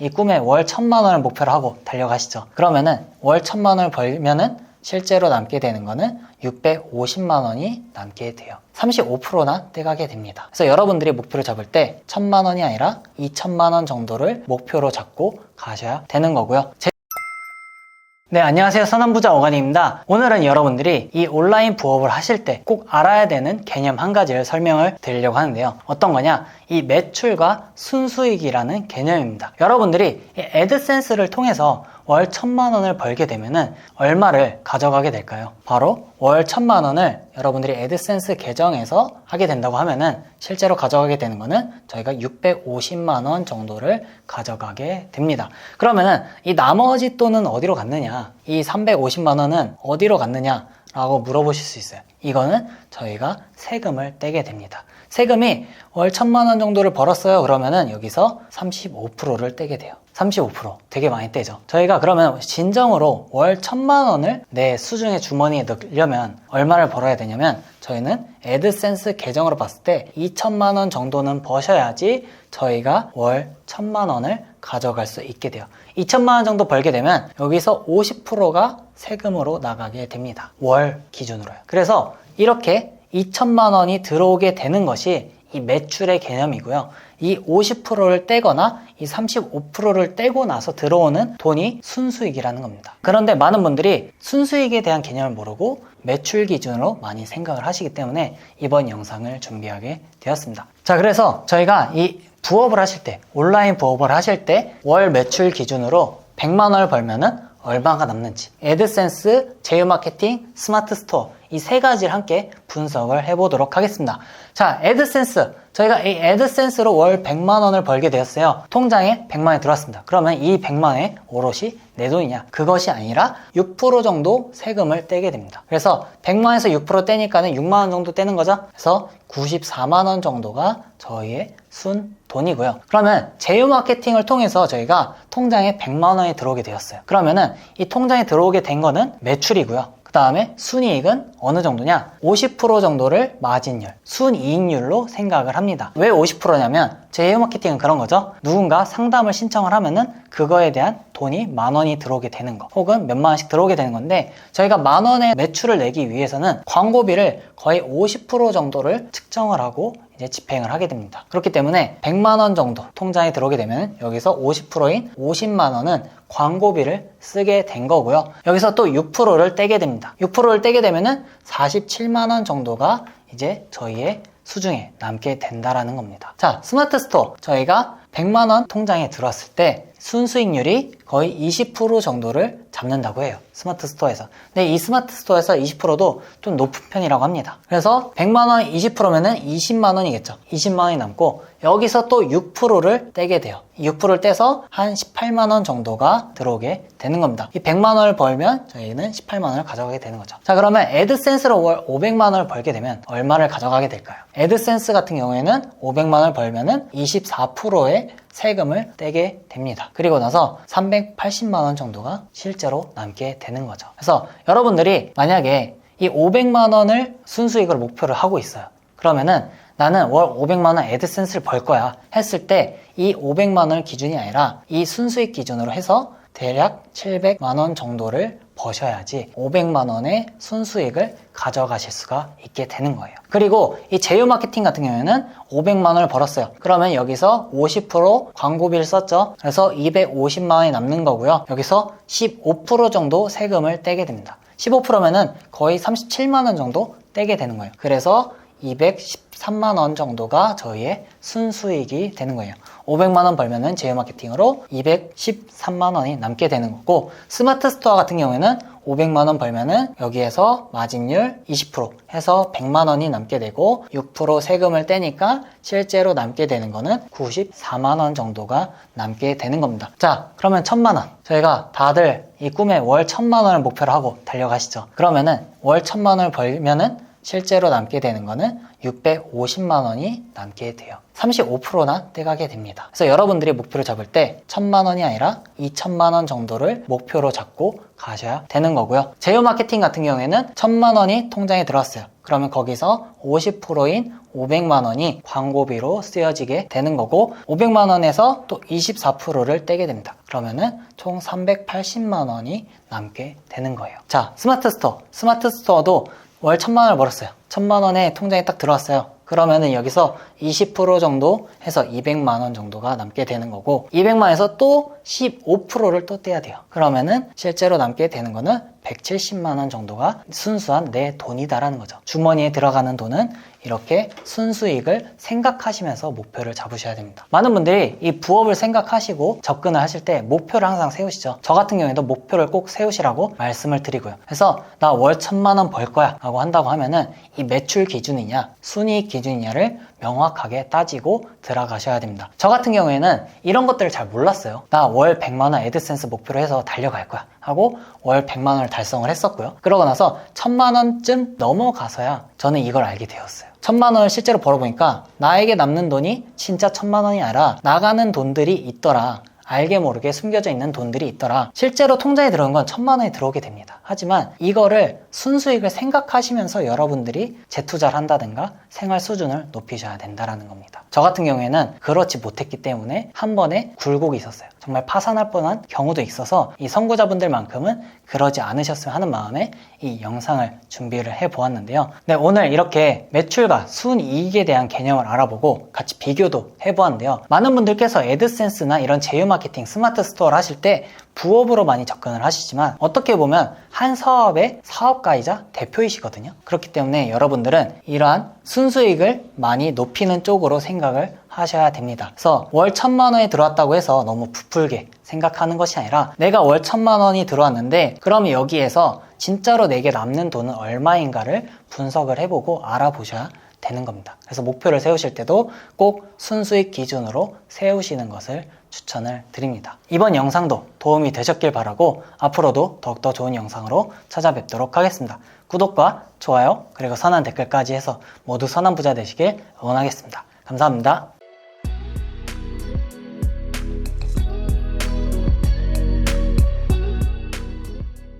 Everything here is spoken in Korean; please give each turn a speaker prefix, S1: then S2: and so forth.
S1: 이 꿈에 월 1000만 원을 목표로 하고 달려가시죠. 그러면은 월 1000만 원을 벌면은 실제로 남게 되는 거는 650만 원이 남게 돼요. 35%나 떼가게 됩니다. 그래서 여러분들이 목표를 잡을 때 1000만 원이 아니라 2000만 원 정도를 목표로 잡고 가셔야 되는 거고요. 네, 안녕하세요. 선한부자 오건희입니다. 오늘은 여러분들이 이 온라인 부업을 하실 때 꼭 알아야 되는 개념 한 가지를 설명을 드리려고 하는데요. 어떤 거냐? 이 매출과 순수익이라는 개념입니다. 여러분들이 이 애드센스를 통해서 월 1000만 원을 벌게 되면은 얼마를 가져가게 될까요? 바로 월 1000만 원을 여러분들이 애드센스 계정에서 하게 된다고 하면은 실제로 가져가게 되는 거는 저희가 650만 원 정도를 가져가게 됩니다. 그러면은 이 나머지 돈은 어디로 갔느냐? 이 350만 원은 어디로 갔느냐? 라고 물어보실 수 있어요. 이거는 저희가 세금을 떼게 됩니다. 세금이 월 1000만 원 정도를 벌었어요. 그러면은 여기서 35%를 떼게 돼요. 35% 되게 많이 떼죠. 저희가 그러면 진정으로 월 1000만 원을 내 수중의 주머니에 넣으려면 얼마를 벌어야 되냐면 저희는 애드센스 계정으로 봤을 때 2000만 원 정도는 버셔야지 저희가 월 1000만 원을 가져갈 수 있게 돼요. 2000만 원 정도 벌게 되면 여기서 50%가 세금으로 나가게 됩니다. 월 기준으로요. 그래서 이렇게 2000만 원이 들어오게 되는 것이 이 매출의 개념이고요. 이 50%를 떼거나 이 35%를 떼고 나서 들어오는 돈이 순수익이라는 겁니다. 그런데 많은 분들이 순수익에 대한 개념을 모르고 매출 기준으로 많이 생각을 하시기 때문에 이번 영상을 준비하게 되었습니다. 자, 그래서 저희가 이 부업을 하실 때, 온라인 부업을 하실 때 월 매출 기준으로 100만 원을 벌면은 얼마가 남는지, 애드센스, 제휴마케팅, 스마트 스토어 이 세 가지를 함께 분석을 해보도록 하겠습니다. 자, 애드센스. 저희가 이 애드센스로 월 100만 원을 벌게 되었어요. 통장에 100만 원이 들어왔습니다. 그러면 이 100만 원이 오롯이 내 돈이냐? 그것이 아니라 6% 정도 세금을 떼게 됩니다. 그래서 100만 원에서 6% 떼니까는 6만 원 정도 떼는 거죠. 그래서 94만 원 정도가 저희의 순 돈이고요. 그러면 제휴 마케팅을 통해서 저희가 통장에 100만 원이 들어오게 되었어요. 그러면은 이 통장에 들어오게 된 거는 매출이고요. 그 다음에 순이익은 어느 정도냐? 50% 정도를 마진율, 순이익률로 생각을 합니다. 왜 50%냐면 제휴 마케팅은 그런 거죠. 누군가 상담을 신청을 하면은 그거에 대한 돈이 만 원이 들어오게 되는 거, 혹은 몇만 원씩 들어오게 되는 건데 저희가 만 원의 매출을 내기 위해서는 광고비를 거의 50% 정도를 측정을 하고 이제 집행을 하게 됩니다. 그렇기 때문에 100만 원 정도 통장에 들어오게 되면 여기서 50%인 50만 원은 광고비를 쓰게 된 거고요. 여기서 또 6%를 떼게 됩니다. 6%를 떼게 되면은 47만 원 정도가 이제 저희의 수중에 남게 된다라는 겁니다. 자, 스마트 스토어. 저희가 100만 원 통장에 들어왔을 때 순수익률이 거의 20% 정도를 잡는다고 해요. 스마트 스토어에서. 근데 이 스마트 스토어에서 20%도 좀 높은 편이라고 합니다. 그래서 100만 원 20%면은 20만 원이겠죠. 20만 원이 남고 여기서 또 6%를 떼게 돼요. 6%를 떼서 한 18만 원 정도가 들어오게 되는 겁니다. 이 100만 원을 벌면 저희는 18만 원을 가져가게 되는 거죠. 자, 그러면 애드센스로 월 500만 원을 벌게 되면 얼마를 가져가게 될까요? 애드센스 같은 경우에는 500만 원을 벌면은 24%의 세금을 떼게 됩니다. 그리고 나서 380만 원 정도가 실제로 남게 되는 거죠. 그래서 여러분들이 만약에 이 500만 원을 순수익으로 목표를 하고 있어요. 그러면은 나는 월 500만 원 애드센스를 벌 거야 했을 때 이 500만 원을 기준이 아니라 이 순수익 기준으로 해서 대략 700만 원 정도를 버셔야지 500만 원의 순수익을 가져가실 수가 있게 되는 거예요. 그리고 이 제휴 마케팅 같은 경우에는 500만 원을 벌었어요. 그러면 여기서 50% 광고비를 썼죠. 그래서 250만 원이 남는 거고요. 여기서 15% 정도 세금을 떼게 됩니다. 15%면은 거의 37만 원 정도 떼게 되는 거예요. 그래서 213만 원 정도가 저희의 순수익이 되는 거예요. 500만 원 벌면은 제휴 마케팅으로 213만 원이 남게 되는 거고, 스마트 스토어 같은 경우에는 500만 원 벌면은 여기에서 마진율 20% 해서 100만 원이 남게 되고 6% 세금을 떼니까 실제로 남게 되는 거는 94만 원 정도가 남게 되는 겁니다. 자, 그러면 1000만 원. 저희가 다들 이 꿈에 월 1000만 원을 목표로 하고 달려가시죠. 그러면은 월 1000만 원을 벌면은 실제로 남게 되는 거는 650만 원이 남게 돼요. 35%나 떼가게 됩니다. 그래서 여러분들이 목표를 잡을 때 1000만 원이 아니라 2000만 원 정도를 목표로 잡고 가셔야 되는 거고요. 제휴 마케팅 같은 경우에는 1000만 원이 통장에 들어왔어요. 그러면 거기서 50%인 500만 원이 광고비로 쓰여지게 되는 거고 500만 원에서 또 24%를 떼게 됩니다. 그러면은 총 380만 원이 남게 되는 거예요. 자, 스마트 스토어도 월 1000만 원을 벌었어요. 1000만 원에 통장에 딱 들어왔어요. 그러면은 여기서 20% 정도 해서 200만 원 정도가 남게 되는 거고 200만에서 또 15%를 또 떼야 돼요. 그러면은 실제로 남게 되는 거는 170만 원 정도가 순수한 내 돈이다라는 거죠. 주머니에 들어가는 돈은 이렇게 순수익을 생각하시면서 목표를 잡으셔야 됩니다. 많은 분들이 이 부업을 생각하시고 접근을 하실 때 목표를 항상 세우시죠. 저 같은 경우에도 목표를 꼭 세우시라고 말씀을 드리고요. 그래서 나 월 1000만 원 벌 거야 라고 한다고 하면은 이 매출 기준이냐 순이익 기준이냐를 명확하게 따지고 들어가셔야 됩니다. 저 같은 경우에는 이런 것들을 잘 몰랐어요. 나 월 100만 원 애드센스 목표로 해서 달려갈 거야 하고 월 100만 원을 달성을 했었고요. 그러고 나서 1000만 원쯤 넘어가서야 저는 이걸 알게 되었어요. 1000만 원을 실제로 벌어보니까 나에게 남는 돈이 진짜 1000만 원이 아니라 나가는 돈들이 있더라. 알게 모르게 숨겨져 있는 돈들이 있더라. 실제로 통장에 들어온 건 1000만 원이 들어오게 됩니다. 하지만 이거를 순수익을 생각하시면서 여러분들이 재투자를 한다든가 생활 수준을 높이셔야 된다는 겁니다. 저 같은 경우에는 그렇지 못했기 때문에 한 번에 굴곡이 있었어요. 정말 파산할 뻔한 경우도 있어서 이 선구자분들만큼은 그러지 않으셨으면 하는 마음에 이 영상을 준비를 해보았는데요. 네, 오늘 이렇게 매출과 순이익에 대한 개념을 알아보고 같이 비교도 해보았는데요. 많은 분들께서 애드센스나 이런 제휴 마케팅, 스마트 스토어를 하실 때 부업으로 많이 접근을 하시지만 어떻게 보면 한 사업의 사업가이자 대표이시거든요. 그렇기 때문에 여러분들은 이러한 순수익을 많이 높이는 쪽으로 생각을 하셔야 됩니다. 그래서 월 1000만 원이 들어왔다고 해서 너무 부풀게 생각하는 것이 아니라 내가 월 1000만 원이 들어왔는데 그럼 여기에서 진짜로 내게 남는 돈은 얼마인가를 분석을 해보고 알아보셔야 되는 겁니다. 그래서 목표를 세우실 때도 꼭 순수익 기준으로 세우시는 것을 추천을 드립니다. 이번 영상도 도움이 되셨길 바라고 앞으로도 더욱더 좋은 영상으로 찾아뵙도록 하겠습니다. 구독과 좋아요 그리고 선한 댓글까지 해서 모두 선한 부자 되시길 응원하겠습니다. 감사합니다.